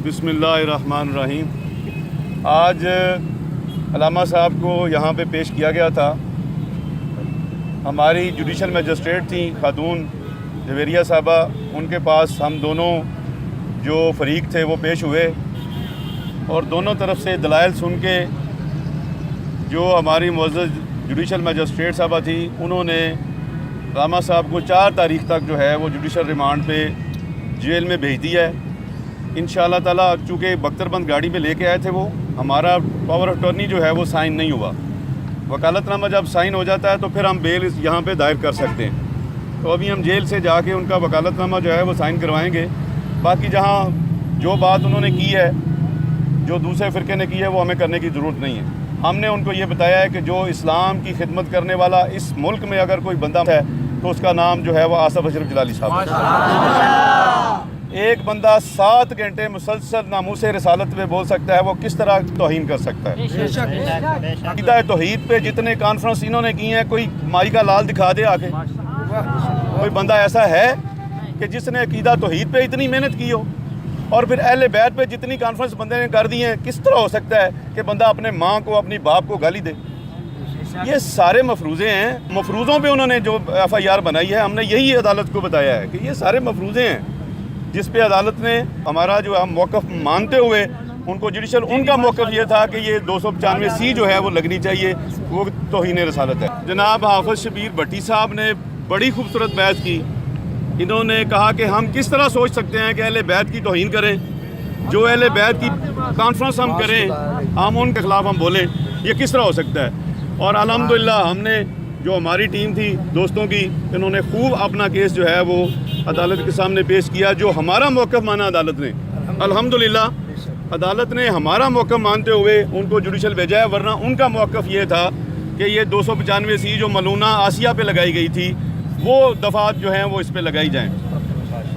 बिस्मिल्लाहिर्रहमानिर्रहीम। आज अलामा साहब को यहाँ पे पेश किया गया था। हमारी जुडिशल मजिस्ट्रेट थी खातून जवेरिया साहबा, उनके पास हम दोनों जो फरीक थे वो पेश हुए और दोनों तरफ से दलाइल सुन के जो हमारी मुअज़्ज़ज़ जुडिशल मजिस्ट्रेट साहबा थी उन्होंने अलामा साहब को 4 तारीख़ तक जो है वो जुडिशल रिमांड पे जेल में भेज दिया है। इंशाअल्लाह ताला चूँकि बख्तरबंद गाड़ी में लेके आए थे, वो हमारा पावर ऑफ अटॉर्नी जो है वो साइन नहीं हुआ। वकालतनामा जब साइन हो जाता है तो फिर हम बेल यहाँ पे दायर कर सकते हैं। तो अभी हम जेल से जाके उनका वकालतनामा जो है वो साइन करवाएंगे। बाकी जहाँ जो बात उन्होंने की है, जो दूसरे फ़िरके ने की है, वो हमें करने की ज़रूरत नहीं है। हमने उनको ये बताया है कि जो इस्लाम की खिदमत करने वाला इस मुल्क में अगर कोई बंदा है तो उसका नाम जो है वो आसिफ अशरफ जलाली साहब है। एक बंदा 7 घंटे मुसलसल नामूसे रिसालत में बोल सकता है, वो किस तरह तौहीन कर सकता है? अक़ीदा तौहीद पे जितने कॉन्फ्रेंस इन्होंने की हैं, कोई माई का लाल दिखा दे आके। कोई बंदा ऐसा है कि जिसने अक़ीदा तौहीद पे इतनी मेहनत की हो, और फिर अहले बैत पे जितनी कॉन्फ्रेंस बंदे ने कर दी हैं, किस तरह हो सकता है कि बंदा अपने माँ को, अपनी बाप को गाली दे? ये सारे मफरूज़े हैं। मफरूज़ों पे उन्होंने जो FIR बनाई है, हमने यही अदालत को बताया है कि ये सारे मफरूज़े हैं, जिस पे अदालत ने हमारा जो हम मौक़िफ़ मानते हुए उनको जुडिशल, उनका मौक़िफ़ ये था कि ये 295C जो है वो लगनी चाहिए, वो तौहीन रसालत है। जनाब हाफ़िज़ शबीर भट्टी साहब ने बड़ी खूबसूरत बहस की। इन्होंने कहा कि हम किस तरह सोच सकते हैं कि अहले बैत की तौहीन करें, जो अहले बैत की कॉन्फ्रेंस हम करें, हम उनके ख़िलाफ़ हम बोलें, ये किस तरह हो सकता है? और अल्हम्दुलिल्लाह हमने जो हमारी टीम थी दोस्तों की, इन्होंने खूब अपना केस जो है वो अदालत के सामने पेश किया। जो हमारा मौक़िफ़ माना अदालत ने, अल्हम्दुलिल्लाह अदालत ने हमारा मौक़िफ़ मानते हुए उनको जुडिशल भेजा है। वरना उनका मौक़िफ़ ये था कि ये 295C जो मलूना आसिया पे लगाई गई थी, वो दफ़ात जो हैं वो इस पे लगाई जाएं।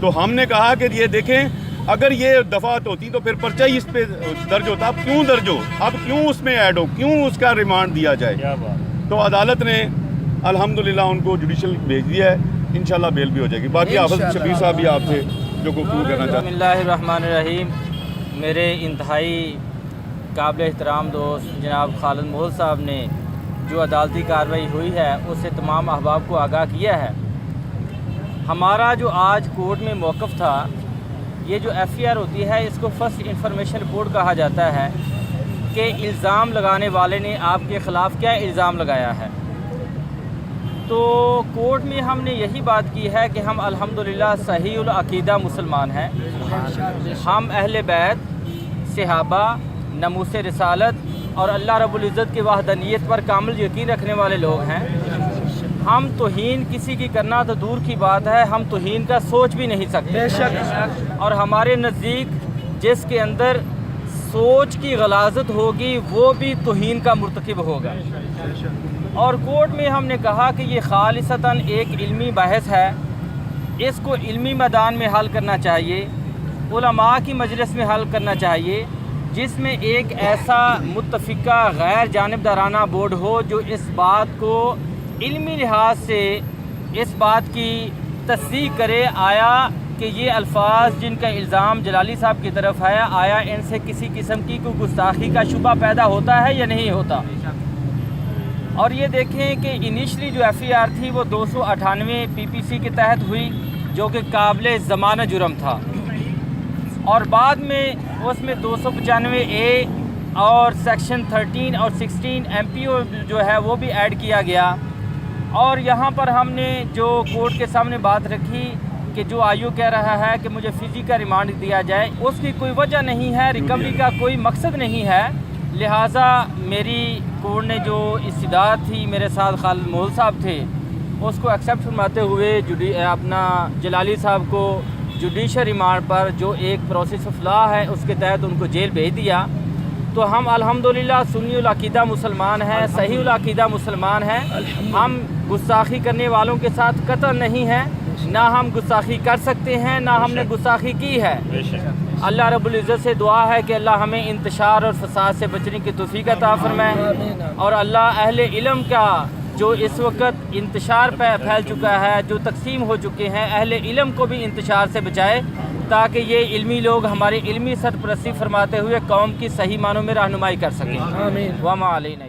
तो हमने कहा कि ये देखें, अगर ये दफ़ात होती तो फिर पर्चा ही इस पे दर्ज होता। अब क्यों दर्ज हो, अब क्यों उसमें ऐड हो, क्यों उसका रिमांड दिया जाए? तो अदालत ने अल्हम्दुलिल्लाह उनको जुडिशल भेज दिया है। इंशाल्लाह बेल भी हो जाएगी। बाकी हाफ़िज़ शबीर साहब भी आपसे जो गुफ्तगू करना चाहते हैं। बिस्मिल्लाहिर्रहमानिर्रहीम। मेरे इंतहाई काबिल एहतराम दोस्त जनाब खालिद मोहल साहब ने जो अदालती कार्रवाई हुई है उससे तमाम अहबाब को आगाह किया है। हमारा जो आज कोर्ट में मौक़िफ़ था, ये जो FIR होती है इसको फर्स्ट इंफॉर्मेशन रिपोर्ट कहा जाता है कि इल्ज़ाम लगाने वाले ने आपके ख़िलाफ़ क्या इल्ज़ाम लगाया है। तो कोर्ट में हमने यही बात की है कि हम अल्हम्दुलिल्लाह सहीउल अक़ीदा मुसलमान हैं। हम अहले बैत, सहाबा, नमूसे रिसालत और अल्लाह रब्बुल इज़्ज़त की वहदानियत पर कामिल यकीन रखने वाले लोग हैं। हम तौहीन किसी की करना तो दूर की बात है, हम तौहीन का सोच भी नहीं सकते। और हमारे नज़दीक जिसके अंदर सोच की गलाज़त होगी वो भी तौहीन का मुर्तकिब होगा। और कोर्ट में हमने कहा कि ये खालिसतन एक इल्मी बहस है, इसको इल्मी मैदान में हल करना चाहिए, उलमा की मजलिस में हल करना चाहिए, जिसमें एक ऐसा मुत्तफ़िका गैर जानिबदाराना बोर्ड हो जो इस बात को इल्मी लिहाज से इस बात की तस्दीक करे, आया कि ये अल्फाज जिनका इल्ज़ाम जलाली साहब की तरफ है, आया इनसे किसी किस्म की कोई गुस्ताखी का शुबा पैदा होता है या नहीं होता। और ये देखें कि इनिशली जो FIR थी वो 298 PPC के तहत हुई, जो कि काबिल ज़माना जुर्म था, और बाद में उसमें 295A और सेक्शन 13 और 16 MPO जो है वो भी ऐड किया गया। और यहाँ पर हमने जो कोर्ट के सामने बात रखी कि जो आयु कह रहा है कि मुझे फ़िज़ी का रिमांड दिया जाए, उसकी कोई वजह नहीं है, रिकवरी का कोई मकसद नहीं है। लिहाजा मेरी कोर्ट ने जो इस्तिदाद थी, मेरे साथ खालिद मोहल साहब थे, उसको एक्सेप्ट फरमाते हुए अपना जलाली साहब को जुडिशल रिमांड पर जो एक प्रोसेस ऑफ लॉ है उसके तहत उनको जेल भेज दिया। तो हम अल्हम्दुलिल्लाह सुन्नीउल अक़ीदा मुसलमान हैं, सहीउल अक़ीदा मुसलमान हैं। हम गुस्ताखी करने वालों के साथ कतई नहीं हैं, ना हम गुस्ताखी कर सकते हैं, ना हमने गुस्ताखी की है। अल्लाह रब्बुल इज़्ज़त से दुआ है कि अल्लाह हमें इंतशार और फसाद से बचने की तौफ़ीक़ अता फरमाए, और अल्लाह अहले इल्म का जो इस वक्त इंतशार फैल चुका है, जो तकसीम हो चुके हैं, अहले इल्म को भी इंतशार से बचाए, تاکہ یہ علمی لوگ ہماری علمی سرپرستی فرماتے ہوئے قوم کی صحیح معنوں میں رہنمائی کر سکیں. وما علینا.